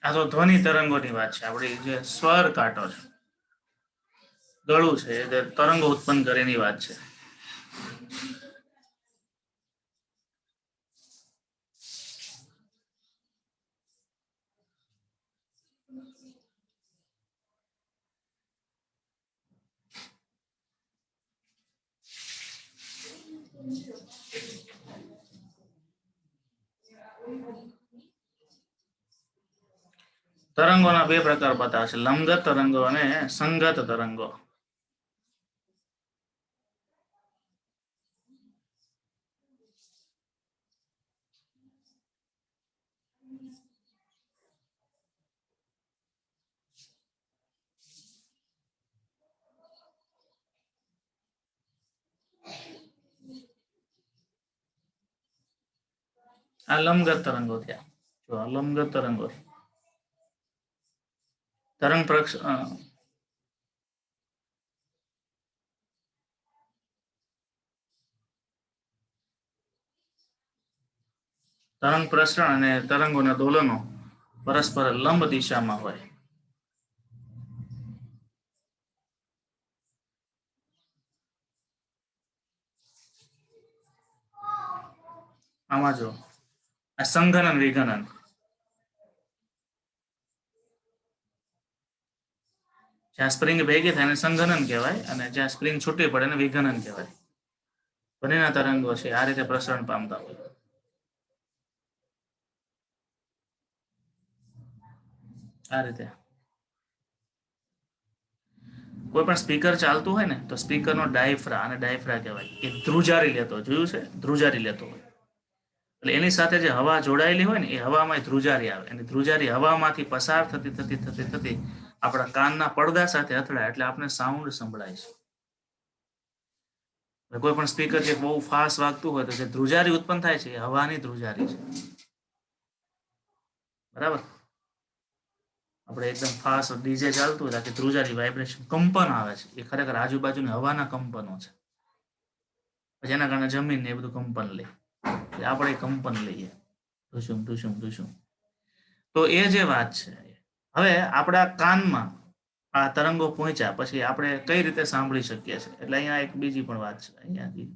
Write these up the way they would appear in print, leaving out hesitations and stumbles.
આ તો ધ્વનિ તરંગોની વાત છે. આપણી જે સ્વર કાંટો છે, ગળું છે, એ તરંગો ઉત્પન્ન કરે એની વાત છે. તરંગોના બે પ્રકાર બતાવે છે, લંબગત તરંગો અને સંગત તરંગો. આ લંબગત તરંગો થયા. જો આ લંબગત તરંગો તરંગ તરંગ પ્રસરણ અને તરંગોના દોલનો પરસ્પર લંબ દિશામાં હોય. આમાં જો આ સંઘનન વિઘનન, જ્યાં સ્પ્રિંગ ભેગી થાય એને સંઘનન કહેવાય અને જ્યાં સ્પ્રિંગ છૂટી પડે એને વિઘનન કહેવાય. બંનેના તરંગો છે આ રીતે પ્રસરણ પામતા હોય. આ રીતે કોઈ પણ સ્પીકર ચાલતું હોય ને તો સ્પીકરનો ડાયફ્રા, અને ડાયફ્રા કહેવાય, એ ધ્રુજારી લેતો, જોયું છે, ધ્રુજારી લેતો હોય. એટલે એની સાથે જે હવા જોડાયેલી હોય ને એ હવામાં ધ્રુજારી આવે, અને ધ્રુજારી હવામાંથી પસાર થતી થતી થતી થતી આપણા કાનના પડદા સાથે અથડાય એટલે આપણે સાઉન્ડ સંભળાય છે. કોઈ પણ સ્પીકર જે બહુ ફાસ્ટ વાગતું હોય તો જે ધ્રુજારી ઉત્પન્ન થાય છે એ હવાની ધ્રુજારી છે. બરાબર. આપણે એકદમ ફાસ્ટ ડીજે ચાલતું હોય કે ધ્રુજારી, વાઇબ્રેશન, કંપન આવે છે, એ ખરેખર આજુબાજુની હવાના કંપનો છે. જેના કારણે જમીન ને એ બધું કંપન લે, આપણે કંપન લઈએ, ઢુસુમ ઢુસુમ ઢુસુમ. તો એ જે વાત છે, હવે આપણા કાનમાં આ તરંગો પહોંચ્યા પછી આપણે કઈ રીતે સાંભળી શકીએ છીએ, એટલે અહીંયા એક બીજી પણ વાત છે. અહીંયાથી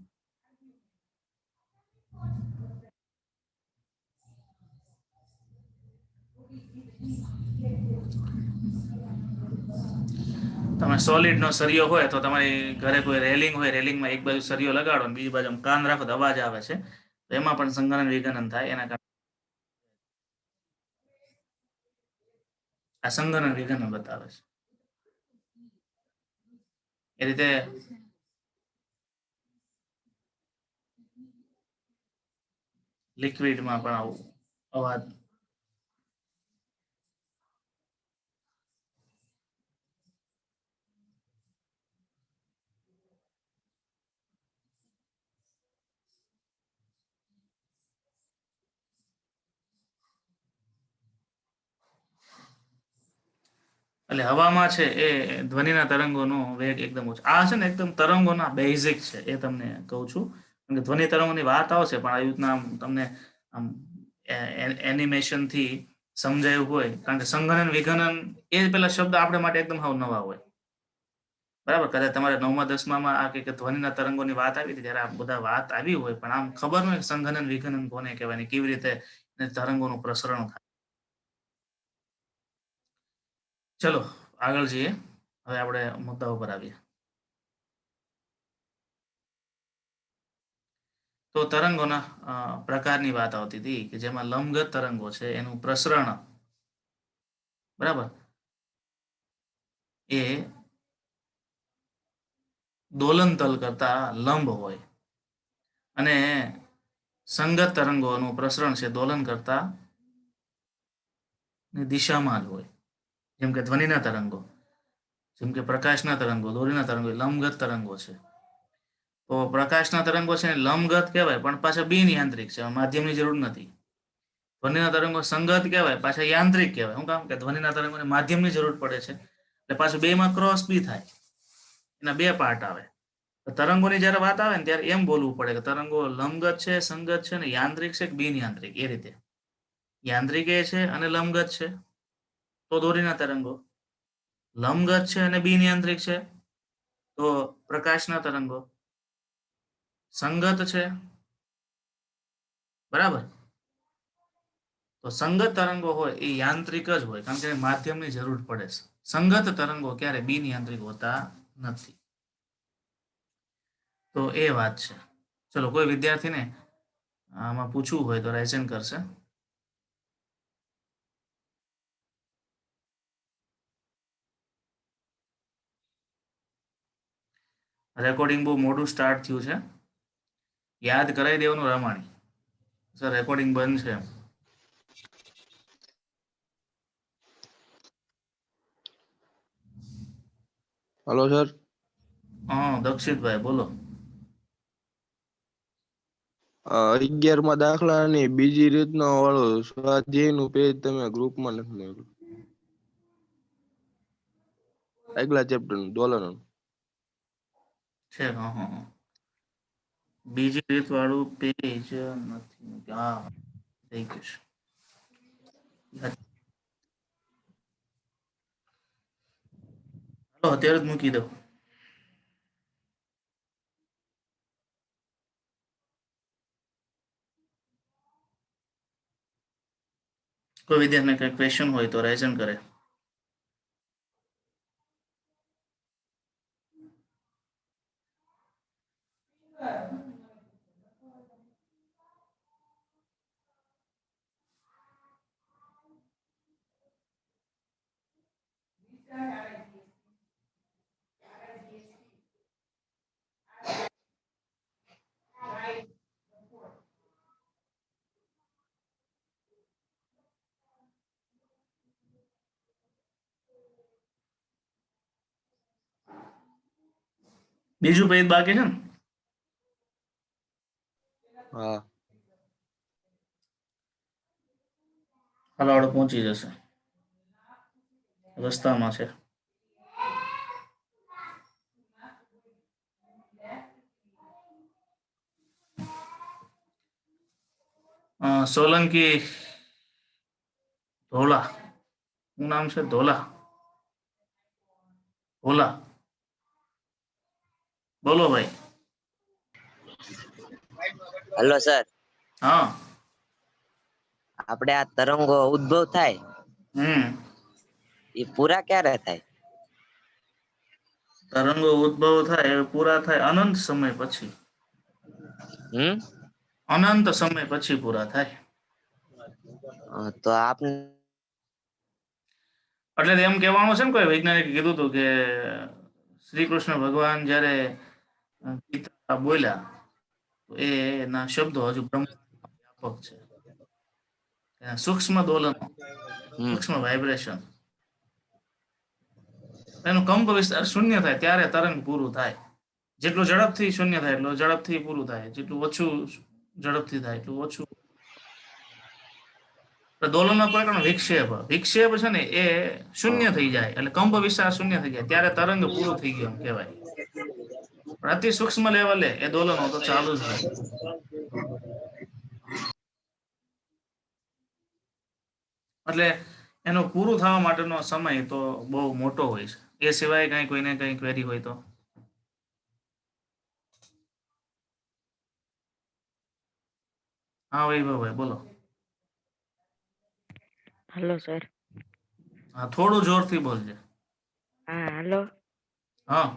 તમે સોલિડ નો સરિયો હોય તો તમારી ઘરે કોઈ રેલિંગ હોય, રેલિંગમાં એક બાજુ સરિયો લગાડો અને બીજી બાજુ કાન રાખો તો અવાજ આવે છે, તો એમાં પણ સંઘનન વિઘનન થાય. એના કારણે આ સંઘનન વિઘનન બતાવે છે. એ રીતે લિક્વિડમાં પણ આવું અવાજ એટલે હવામાં છે એ ધ્વનિના તરંગોનો વેગ એકદમ ઓછો. આ છે ને એકદમ તરંગોના બેઝિક છે, એ તમને કહું છું. કારણ કે ધ્વનિ તરંગોની વાત આવશે પણ આવી રીતના તમને આમ એનિમેશનથી સમજાયું હોય, કારણ કે સંઘનન વિઘનન એ પેલા શબ્દ આપણે માટે એકદમ હાવ નવા હોય. બરાબર. કદાચ તમારે 9મા 10મામાં આ કે ધ્વનિના તરંગોની વાત આવી હતી ત્યારે આ બધા વાત આવી હોય, પણ આમ ખબર ન હોય સંઘનન વિઘનન કોને કહેવાય, કેવી રીતે તરંગોનું પ્રસરણ થાય. ચલો આગળ જઈએ. હવે આપણે મુદ્દા ઉપર આવીએ. તો તરંગોના પ્રકારની વાત આવતી હતી કે જેમાં લંબગત તરંગો છે એનું પ્રસરણ, બરાબર, એ દોલન તલ કરતા લંબ હોય, અને સંગત તરંગોનું પ્રસરણ છે દોલન કરતા દિશામાં જ હોય. જેમ કે ધ્વનિના તરંગો, જેમ કે પ્રકાશના તરંગો, દોરીના તરંગો લંબગત તરંગો છે. તો પ્રકાશના તરંગો છે લંબગત કહેવાય પણ પાછા બિન યાંત્રિક છે, માધ્યમની જરૂર નથી. ધ્વનિના તરંગો સંગત કહેવાય, પાછા યાંત્રિક કહેવાય. શું કામ કે ધ્વનિના તરંગોને માધ્યમની જરૂર પડે છે, એટલે પાછું બેમાં ક્રોસ બી થાય, એના બે પાર્ટ આવે. તરંગોની જ્યારે વાત આવે ને ત્યારે એમ બોલવું પડે કે તરંગો લંબગત છે, સંગત છે, ને યાંત્રિક છે કે બિન યાંત્રિક. એ રીતે યાંત્રિક એ છે અને લંબગત છે. તો દોરીના તરંગો, લંબગત છે અને બિનિયંત્રિક છે તો પ્રકાશના તરંગો, સંગત છે બરાબર, તો સંગત તરંગો હોય એ યાંત્રિક જ હોય કારણ કે માધ્યમની જરૂર પડે છે. સંગત તરંગો ક્યારે બિનયાંત્રિક હોતા નથી. તો એ વાત છે. ચલો કોઈ વિદ્યાર્થીને આમાં પૂછવું હોય તો રાઇઝન કરશે. રેકોર્ડિંગ બહુ મોડું સ્ટાર્ટ થયું છે, યાદ કરાવી દેવાનું રામાણી. સર રેકોર્ડિંગ બંધ છે. Hello sir. હા દક્ષિતભાઈ બોલો. 11મા દાખલાની બીજી રીતનો વાળો સ્વાધ્યાયનું પેજ તમે ગ્રુપમાં નથી મૂક્યું. આગલા ચેપ્ટરનું દોલન છે. હા હા બીજી રીત વાળું પેજ નથી. હા થઈ ગયું છે. હાલો અત્યારે જ મૂકી દો. કોઈ વિદ્યાર્થીને કઈ ક્વેશ્ચન હોય તો રાઇઝન કરે. બીજું પેજ બાકી છે ને? હા હાલો પહોંચી જશે, રસ્તામાં છે. સોલંકી ધોલા, શું નામ છે? ધોલા ભોલા, બોલો ભાઈ. Hello sir. હા આપણે આ તરંગો ઉદ્ભવ થાય એ પૂરા ક્યારે થાય? તરંગો ઉદ્ભવ થાય પૂરા થાય અનંત સમય પછી. અનંત સમય પછી પૂરા થાય. તો આપને એટલે એમ કહેવાનું છે ને, કોઈ વૈજ્ઞાનિક કીધું હતું કે શ્રી કૃષ્ણ ભગવાન જ્યારે ગીતા બોલ્યા તો એના શબ્દો હજુ વ્યાપક છે. સૂક્ષ્મ દોલનો, સૂક્ષ્મ વાઇબ્રેશન, એનું કંપ વિસ્તાર શૂન્ય થાય ત્યારે તરંગ પૂરું થાય. જેટલું ઝડપથી શૂન્ય થાય એટલું ઝડપથી પૂરું થાય, જેટલું ઓછું ઝડપથી થાય એટલું ઓછું. દોલનનો પ્રકરણ વિક્ષેપ, વિક્ષેપ છે ને એ શૂન્ય થઈ જાય એટલે કંપ વિસ્તાર શૂન્ય થઈ જાય ત્યારે તરંગ પૂરું થઈ ગયું એમ કહેવાય. પણ અતિ સૂક્ષ્મ લેવલે એ દોલનો તો ચાલુ જ હોય. એટલે એનું પૂરું થવા માટેનો સમય તો બહુ મોટો હોય છે. એ સિવાય કઈ કોઈને કઈ ક્વેરી હોય તો. હા વૈભવભાઈ બોલો. Hello sir. હા થોડું જોરથી બોલજે. હા હેલો. હા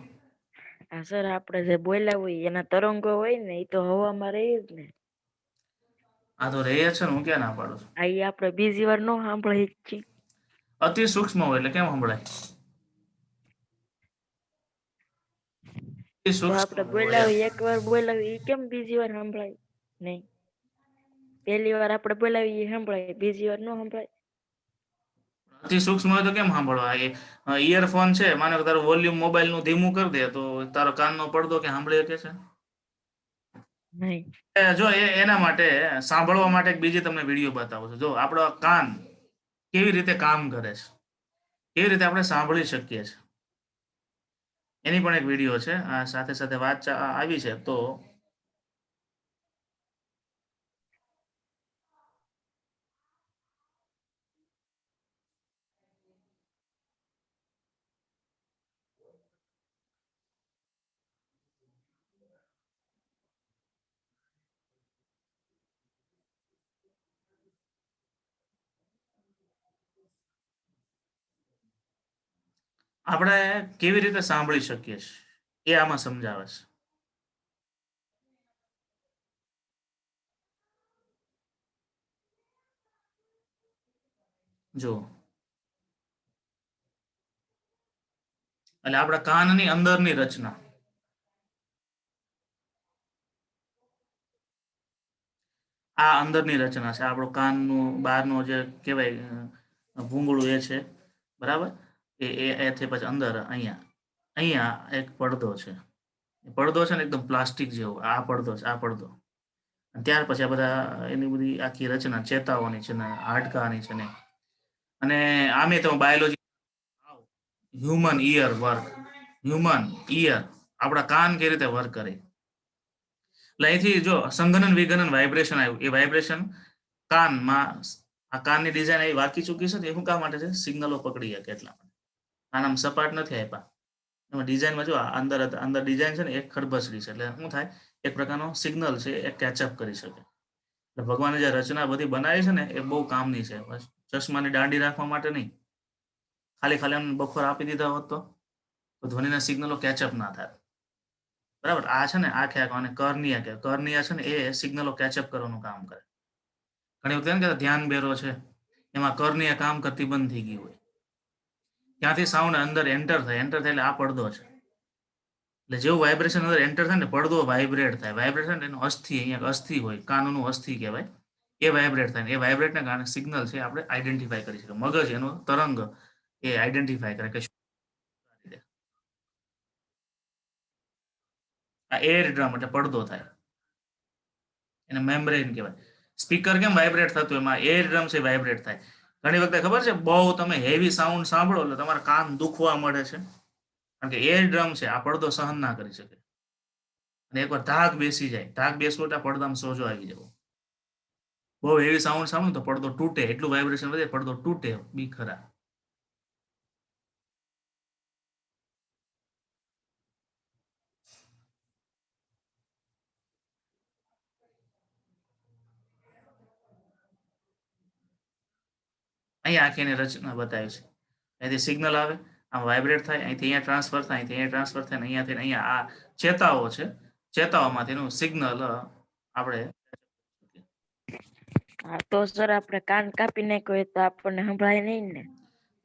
હા સર, આપણે જે બોલ્યા હોય એના તરંગો હોય ને એ તો હવામાં રહે જ ને. આ તો રહે છે ને, હું ક્યાં ના પાડું છું. આ ઈ આપણે બીજી વાર નો સાંભળી છીએ. અતિ સૂક્ષ્મ હોય એટલે કેમ સંભળાય? અતિ તો સૂક્ષ્મ આપણે બોલ્યા હોય એક વાર બોલ્યા હોય એ કેમ બીજી વાર સંભળાય નહીં? પહેલી વાર આપણે બોલ્યા હોય એ સંભળાય, બીજી વાર નો સંભળાય. અતિ સૂક્ષ્મ હોય તો કેમ સાંભળવા? ઇયરફોન છે, માનો કે તારું વોલ્યુમ મોબાઈલ નું ધીમું કરી દે તો તારો કાનનો પડદો કે સાંભળી શકે છે? નહીં. જો એના માટે સાંભળવા માટે બીજી તમને વિડીયો બતાવું છું. જો આપણો કાન કેવી રીતે કામ કરે છે, કેવી રીતે આપણે સાંભળી શકીએ છીએ, એની પણ એક વિડીયો છે. આ સાથે સાથે વાત આવી છે તો આપણે કેવી રીતે સાંભળી શકીએ છીએ એ આમાં સમજાવે છે. જો એટલે આપણા કાનની અંદરની રચના, આ અંદરની રચના છે. આપણું કાનનું બહારનું જે કહેવાય ભૂંગળું એ છે, બરાબર. એથી પછી અંદર અહીંયા અહીંયા એક પડદો છે. પડદો છે ને એકદમ પ્લાસ્ટિક જેવો. આ પડદો છે, આ પડદો. અને ત્યાર પછી આ બધા એની બધી આખી રચના ચેતાઓની છે ને હાડકાની છે ને. અને આમે તો biology human ear work, human ear, આપણા કાન કેવી રીતે વર્ક કરે. એટલે અહીંથી જો સંઘનન વિઘનન વાઇબ્રેશન આવ્યું, એ વાઇબ્રેશન કાનમાં, આ કાનની ડિઝાઇન આવી વાકી ચૂકી છે, એ શું કામ માટે છે? સિગ્નલો પકડી શકે એટલા માટે. કાન આમ સપાટ નથી આપ્યા. એમાં ડિઝાઇનમાં જો અંદર અંદર ડિઝાઇન છે ને એક ખરબચડી છે, એટલે શું થાય? એક પ્રકારનો સિગ્નલ છે એ કેચઅપ કરી શકે. એટલે ભગવાને જે રચના બધી બનાવી છે ને એ બહુ કામની છે. બસ ચશ્માની દાંડી રાખવા માટે નહીં. ખાલી ખાલી એમ બફર આપી દીધા હોત તો ધ્વનિના સિગ્નલો કેચઅપ ના થાય. બરાબર. આ છે ને આખે આખો અને કર્નિયા કે કર્નિયા છે ને એ સિગ્નલો કેચઅપ કરવાનું કામ કરે. ઘણી વખત કે ધ્યાન બેરો છે, એમાં કર્નિયા કામ કરતી બંધ થઈ ગઈ હોય, ત્યાંથી સાઉન્ડ અંદર એન્ટર થાય એટલે આ પડદો છે. એટલે જેવું વાઇબ્રેશન અંદર એન્ટર થાય ને પડદો વાઇબ્રેટ થાય. વાઇબ્રેશન એનો અસ્થિ, અહીંયા અસ્થિ હોય, કાનનું અસ્થિ કહેવાય, એ વાઇબ્રેટ થાય. એ વાઇબ્રેટને કારણે સિગ્નલ છે આપણે આઈડેન્ટિફાઈ કરી શકીએ. મગજ એનો તરંગ એ આઈડેન્ટિફાઈ કરે કે આ એર ડ્રમ એટલે પડદો થાય, એને મેમ્બ્રેન કહેવાય. સ્પીકર કેમ વાઇબ્રેટ થતું, એમાં એર ડ્રમ છે વાઇબ્રેટ થાય. ઘણી વખતે ખબર છે બહુ તમે હેવી સાઉન્ડ સાંભળો એટલે તમારા કાન દુખવા મળે છે, કારણ કે એર ડ્રમ છે આ પડદો સહન ના કરી શકે. અને એકવાર ધાક બેસી જાય, ધાક બેસવો એટલે પડદામાં સોજો આવી જવો. બહુ હેવી સાઉન્ડ સાંભળો તો પડદો તૂટે, એટલું વાઇબ્રેશન વધે પડદો તૂટે, બી ખરા. અહીંયા આખી એની રચના બતાવી છે. અહીંથી સિગ્નલ આવે, આમ વાઇબ્રેટ થાય, અહીંથી અહીંયા ટ્રાન્સફર થાય, અહીંથી અહીંયા ટ્રાન્સફર થાય, અહીંયાથી અહીંયા આ ચેતાઓ છે, ચેતાઓમાંથીનું સિગ્નલ આપણે. હા તો સર આપણે કાન કાપી નાખ્યો હોય તો આપણને સંભળાય નહીં ને?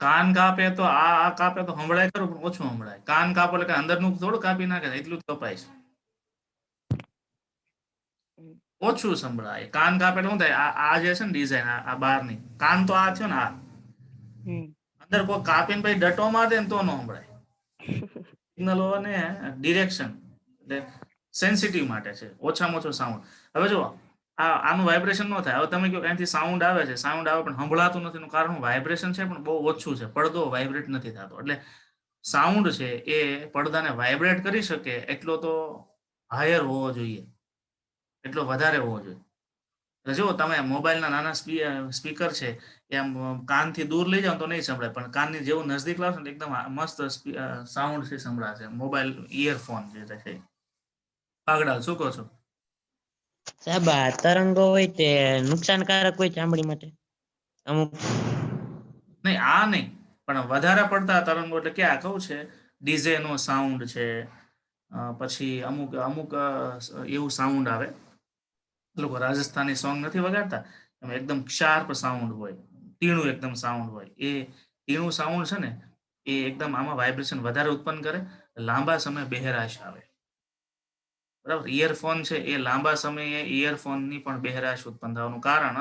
કાન કાપે તો આ કાપે તો સંભળાય ખરું, પણ ઓછું સંભળાય. કાન કાપો એટલે અંદરનું થોડું કાપી નાખે, એટલું જ કપાય છે, ઓછું સંભળાય. કાન કાપે એટલે શું થાય? આ જે છે ને ડિઝાઇન આ બહારની, કાન તો આ થયો ને, આ અંદર કોઈ કાપીને પછી ડટો માર દે ને તો ન સંભળાય. સિગ્નલો અને ડિરેક્શન એટલે સેન્સિટિવ માટે છે, ઓછામાં ઓછો સાઉન્ડ. હવે જો આનું વાઇબ્રેશન ન થાય. હવે તમે કહો અહીંથી સાઉન્ડ આવે છે, સાઉન્ડ આવે પણ સંભળાતું નથી, એનું કારણ વાઇબ્રેશન છે પણ બહુ ઓછું છે, પડદો વાઇબ્રેટ નથી થતો. એટલે સાઉન્ડ છે એ પડદાને વાઇબ્રેટ કરી શકે એટલો તો હાયર હોવો જોઈએ, એટલો વધારે હોવો જોઈએ. એટલે જો તમે મોબાઈલના નાના સ્પીકર છે એ આમ કાનથી દૂર લઈ જાઓ તો નહીં સંભળાય, પણ કાનની જેવું નજદીક લાવશો ને એકદમ મસ્ત સાઉન્ડ છે સંભળાશે. મોબાઈલ ઇયરફોન જે છે. પાગડાલ શું કહો છો સાહેબ? આ તરંગો હોય તે નુકસાનકારક હોય ચામડી માટે અમુક? નહીં, આ નહીં, પણ વધારે પડતા તરંગો એટલે ક્યાં કહું છે, ડીઝે નો સાઉન્ડ છે, પછી અમુક અમુક એવું સાઉન્ડ આવે, લોકો રાજસ્થાની સોંગ નથી વગાડતા, એમાં એકદમ શાર્પ સાઉન્ડ હોય, તીણું એકદમ સાઉન્ડ હોય. એ તીણું સાઉન્ડ છે ને એ એકદમ આમાં વાઇબ્રેશન વધારે ઉત્પન્ન કરે, લાંબા સમય બહેરાશ આવે. બરાબર. ઇયરફોન છે એ લાંબા સમયે ઇયરફોનની પણ બહેરાશ ઉત્પન્ન થવાનું કારણ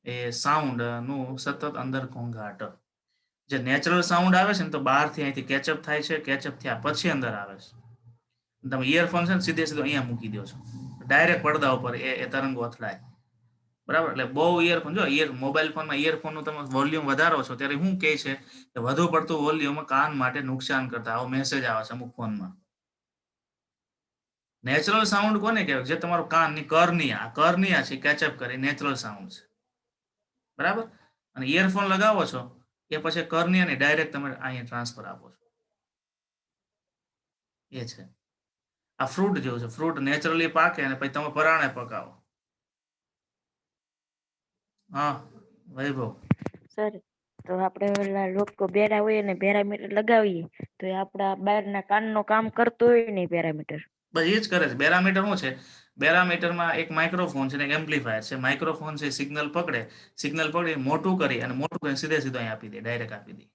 એ સાઉન્ડ નું સતત અંદર ઘોંઘાટ. જે નેચરલ સાઉન્ડ આવે છે ને તો બહારથી અહીંથી કેચઅપ થાય છે, કેચઅપ થયા પછી અંદર આવે છે. તમે ઇયરફોન છે ને સીધે સીધો અહીંયા મૂકી દો છો, ડાયરેક્ટ પડદા ઉપર એ તરંગો અથડાય. બરાબર. એટલે બહુ ઇયરફોન, જો મોબાઈલ ફોનમાં ઇયરફોનનું તમે વોલ્યુમ વધારો છો ત્યારે શું કહે છે કે વધુ પડતું વોલ્યુમ કાન માટે નુકસાન કરતા, આવો મેસેજ આવે છે અમુક ફોનમાં. નેચરલ સાઉન્ડ કોને કહેવાય? જે તમારું કાનની કર્નિયા છે કેચઅપ કરે, નેચરલ સાઉન્ડ છે. બરાબર. અને ઇયરફોન લગાવો છો એ પછી કર્નિયાને ડાયરેક્ટ તમે અહીંયા ટ્રાન્સફર આપો છો. એ છે આ ફ્રૂટ જેવું છે. ફ્રૂટ નેચરલી પાકે અને પછી તમે પરાણે પકાવો. હા વૈભવ સર તો આપણે ઓલા લોકો બેરા હોય ને પેરામીટર લગાવીએ તો એ આપણા બહારના કાનનો કામ કરતો હોય ને પેરામીટર. બસ એ જ કરે છે. બેરામીટર શું છે? બેરામીટરમાં એક માઇક્રોફોન છે ને એક એમ્પ્લીફાયર છે. માઇક્રોફોન છે સિગ્નલ પકડી મોટું કરી અને મોટું કરીને સીધે સીધો અહીં આપી દે, ડાયરેક્ટ આપી દે.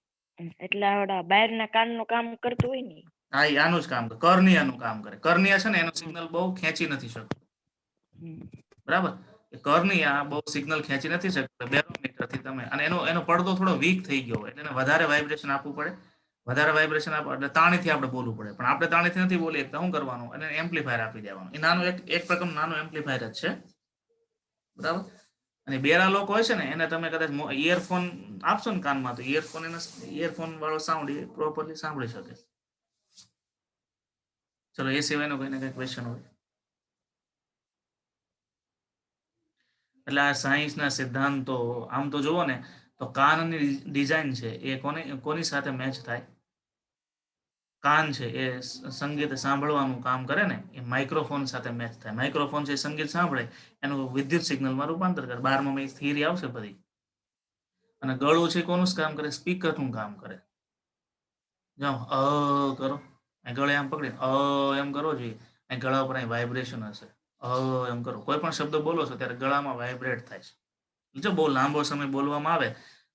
એટલે આવડા બહારના કાનનો કામ કરતો હોય ને. હા, એ આનું જ કામ કરે. કર્નિયાનું કામ કરે. કર્નિયા છે ને એનું સિગ્નલ બહુ ખેંચી નથી શકતું. હમ. બરાબર? એ કર્નિયા બહુ સિગ્નલ ખેંચી નથી શકતું બેરોમીટરથી તમે, અને એનો પડદો થોડો વીક થઈ ગયો હોય એટલે એને વધારે વાઇબ્રેશન આપવું પડે. વધારે વાઇબ્રેશન આપો એટલે તાણીથી આપણે બોલવું પડે, પણ આપણે તાણીથી નથી બોલી શકતા. શું કરવાનું? અને એમ્પ્લીફાયર આપી દેવાનું. એ નાનું એક પ્રકારનું નાનું એમ્પ્લીફાયર જ છે. બરાબર? અને બેરા લોકો હોય છે ને એને તમે કદાચ ઇયરફોન આપશો ને કાનમાં, તો ઇયરફોન વાળો સાઉન્ડ એ પ્રોપરલી સાંભળી શકે. ચલો, એ સિવાયનો કોઈને કઈ ક્વેશ્ચન હોય? એટલે આ સાયન્સના સિદ્ધાંતો આમ તો જુઓ ને તો કાનની ડિઝાઇન છે એ કોની સાથે મેચ થાય? કાન છે એ સંગીત સાંભળવાનું કામ કરે ને, એ માઇક્રોફોન સાથે મેચ થાય. માઇક્રોફોન છે સંગીત સાંભળે, એનું વિદ્યુત સિગ્નલમાં રૂપાંતર કરે. 12માં થિયરી આવશે બધી. અને ગળું છે કોનું કામ કરે? સ્પીકરનું કામ કરે. જાઓ કરો, ગળે આમ પકડીને એમ કરવો જોઈએ. અહીં ગળા ઉપર અહીં વાઇબ્રેશન હશે. એમ કરો. કોઈ પણ શબ્દ બોલો છો ત્યારે ગળામાં વાઇબ્રેટ થાય છે. જો બહુ લાંબો સમય બોલવામાં આવે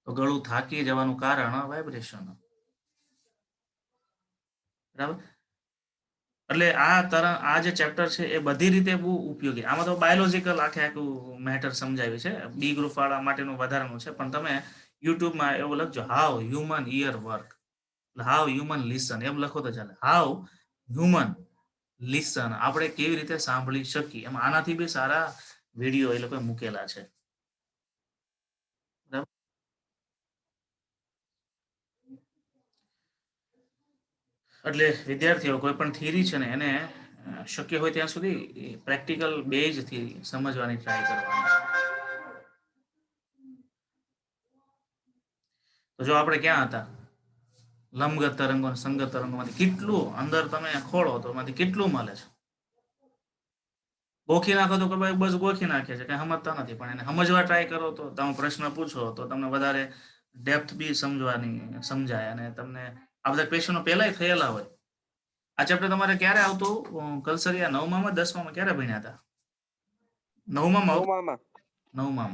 તો ગળું થાકી જવાનું કારણ વાઇબ્રેશન. બરાબર? એટલે આ જે ચેપ્ટર છે એ બધી રીતે બહુ ઉપયોગી. આમાં તો બાયોલોજીકલ આખું મેટર સમજાવ્યું છે. બી ગ્રુપ વાળા માટેનું વધારાનું છે. પણ તમે યુટ્યુબમાં એવું લખજો, how human ear work, how human listen, એમ લખો તો ચાલે. હાઉ હ્યુમન લિસન, આપણે કેવી રીતે સાંભળી શકીએ. એમ આનાથી બી સારા વિડીયો એ લોકોએ મૂકેલા છે. બરાબર? એટલે વિદ્યાર્થીઓ કોઈ પણ થિયરી છે ને એને શક્ય હોય ત્યાં સુધી પ્રેક્ટિકલ બેઝથી સમજવાની ટ્રાય કરવાની. તો જો આપણે ક્યાં હતા? લંબગત તરંગો અને સંગત તરંગોમાંથી કેટલું અંદર તમે ખોળો તો એમાંથી કેટલું મળે છે. ગોખી નાખો તો બસ ગોખી નાખે છે, કઈ સમજતા નથી. પણ એને સમજવા ટ્રાય કરો તો તમે પ્રશ્ન પૂછો તો તમને વધારે ડેપ્થ બી સમજાય. અને તમને આ બધા ક્વેશ્ચનો પહેલાય થયેલા હોય. આ ચેપ્ટર તમારે ક્યારે આવતું કલસરિયા? 9માં 10માં ક્યારે ભણ્યા હતા? 9માં આવતું? 9માં.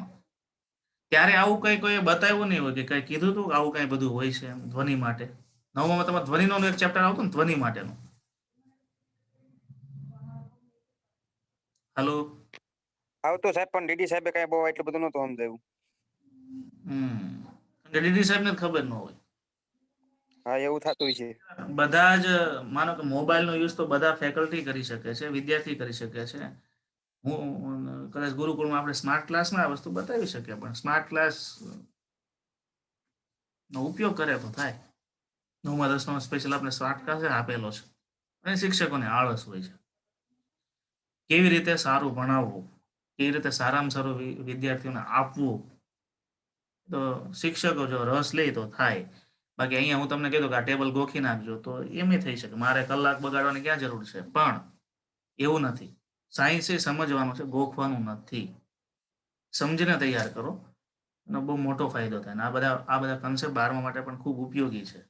ત્યારે આવું કઈ કોઈ બતાવ્યું નહીં હોય કે કઈ કીધું હતું આવું કઈ બધું હોય છે એમ ધ્વનિ માટે? 9માં તમારે ધ્વનિનો એક ચેપ્ટર આવતું ને, ધ્વનિ માટેનું. હલો? આવતો સાહેબ, પણ ડીડી સાહેબે કઈ બહુ એટલું બધું નતું સમજાવ્યું. ડીડી સાહેબ ને ખબર ન હોય. હા, એવું થતું છે. બધા જ માનો કે મોબાઈલ નો યુઝ તો બધા ફેકલ્ટી કરી શકે છે, વિદ્યાર્થી કરી શકે છે. હું કદાચ ગુરુકુળમાં આપણે સ્માર્ટ ક્લાસમાં આ વસ્તુ બતાવી શકીએ, પણ સ્માર્ટ ક્લાસ નો ઉપયોગ કરે તો થાય. 9માં 10માં સ્પેશિયલ આપણે સ્માર્ટ ક્લાસ આપેલો છે. અને શિક્ષકોને આળસ હોય છે. કેવી રીતે સારું ભણાવવું, કેવી રીતે સારામાં સારું વિદ્યાર્થીઓને આપવું, તો શિક્ષકો જો રસ લે તો થાય. બાકી અહીંયા હું તમને કીધું કે આ ટેબલ ગોખી નાખજો તો એમ થઈ શકે. મારે કલાક બગાડવાની ક્યાં જરૂર છે? પણ એવું નથી. સાયન્સ એ સમજવાનું છે, ગોખવાનું નથી. સમજીને તૈયાર કરો અને બહુ મોટો ફાયદો થાય. આ બધા કન્સેપ્ટ 12મા માટે પણ ખૂબ ઉપયોગી છે.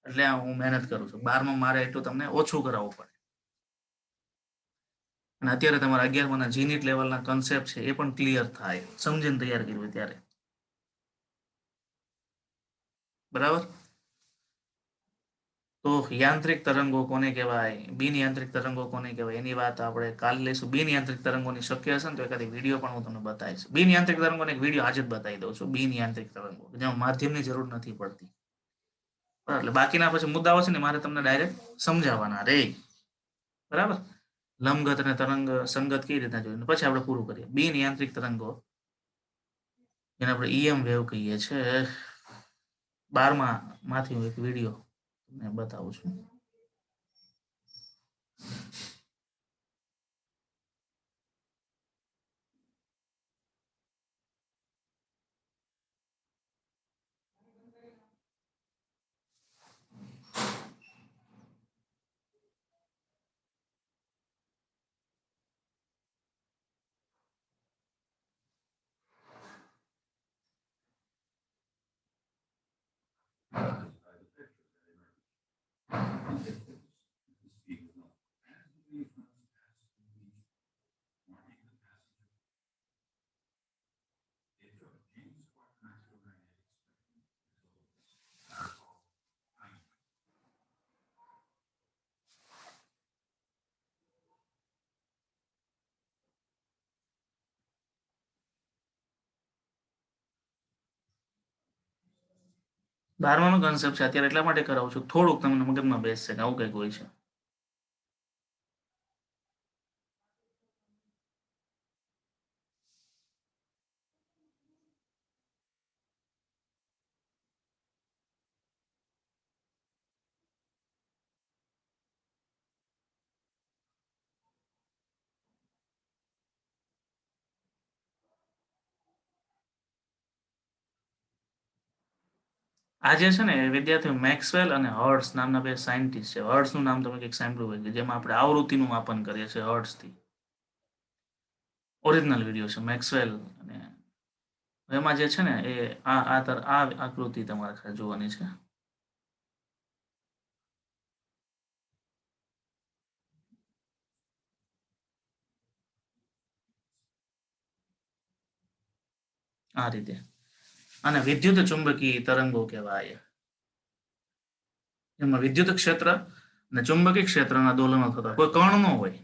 એટલે હું મહેનત કરું છું. 12માં મારે એટલું તમને ઓછું કરાવવું પડે. અને અત્યારે તમારા 11માના જીનીટ લેવલના કન્સેપ્ટ છે એ પણ ક્લિયર થાય, સમજીને તૈયાર કર્યું ત્યારે. બરાબર? તો યાંત્રિક તરંગો કોને કહેવાય, બિન યાંત્રિક તરંગો કોને કહેવાય, એની વાત આપણે કાલે લઈશું. બિન યાંત્રિક તરંગોની શક્ય હશે ને તો એકાદી વિડીયો પણ હું તમને બતાવીશ. બિન યાંત્રિક તરંગોને એક વિડીયો આજે જ બતાવી દઉં છું. બિન યાંત્રિક તરંગો જેમાં માધ્યમની જરૂર નથી પડતી. એટલે બાકીના પછી મુદ્દાઓ છે ને મારે તમને ડાયરેક્ટ સમજાવવાના રે. બરાબર? લંબગત અને તરંગ સંગત કેવી રીતના જોઈને પછી આપણે પૂરું કરીએ. બિન યાંત્રિક તરંગો જેને આપણે EM વેવ કહીએ છીએ, 12માંથી હું એક વિડીયો તમને બતાવું છું. 12માનો કન્સેપ્ટ છે અત્યારે એટલા માટે કરાવું છું થોડુંક તમને મગજમાં બેસશે કે આવું કંઈક હોય છે. આ જે છે ને એ વિદ્યાર્થીઓ મેક્સવેલ અને હર્ટ્સ નામના બે સાયન્ટિસ્ટ છે. હર્ટ્સનું નામ તમે કંઈક સાંભળ્યું હોય કે જેમાં આપણે આવૃત્તિનું માપન કરીએ છીએ હર્ટ્સથી. ઓરિજિનલ વિડીયો છે મેક્સવેલ અને એમાં જે છે ને એ આ આકૃતિ તમારે ખાલી જોવાની છે. આ રીતે અને વિદ્યુત ચુંબકીય તરંગો કહેવાય. એમાં વિદ્યુત ક્ષેત્ર અને ચુંબકીય ક્ષેત્રના દોલનો થતા કોઈ કણ ન હોય,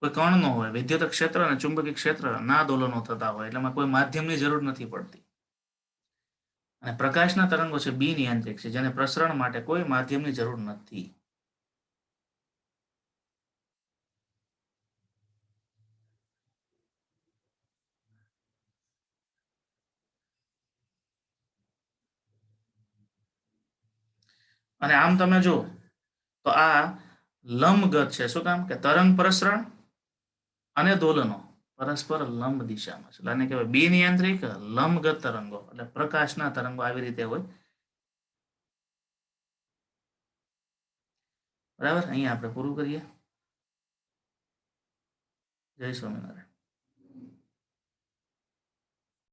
કોઈ કણ ન હોય, વિદ્યુત ક્ષેત્ર અને ચુંબકીય ક્ષેત્ર ના દોલનો થતા હોય એટલે એમાં કોઈ માધ્યમની જરૂર નથી પડતી. અને પ્રકાશના તરંગો છે બિનિયંત્રિક છે જેને પ્રસરણ માટે કોઈ માધ્યમની જરૂર નથી. અને આમ તમે જો તો આ લંબગત છે. શું કામ કે તરંગ પ્રસરણ અને દોલનો પરસ્પર લંબ દિશામાં છે. આને કહેવાય બિનિયંત્રિક લંબગત તરંગો. એટલે પ્રકાશના તરંગો આવી રીતે હોય. બરાબર. અહીંયા આપણે પૂરું કરીએ. જય સ્વામિનારાયણ.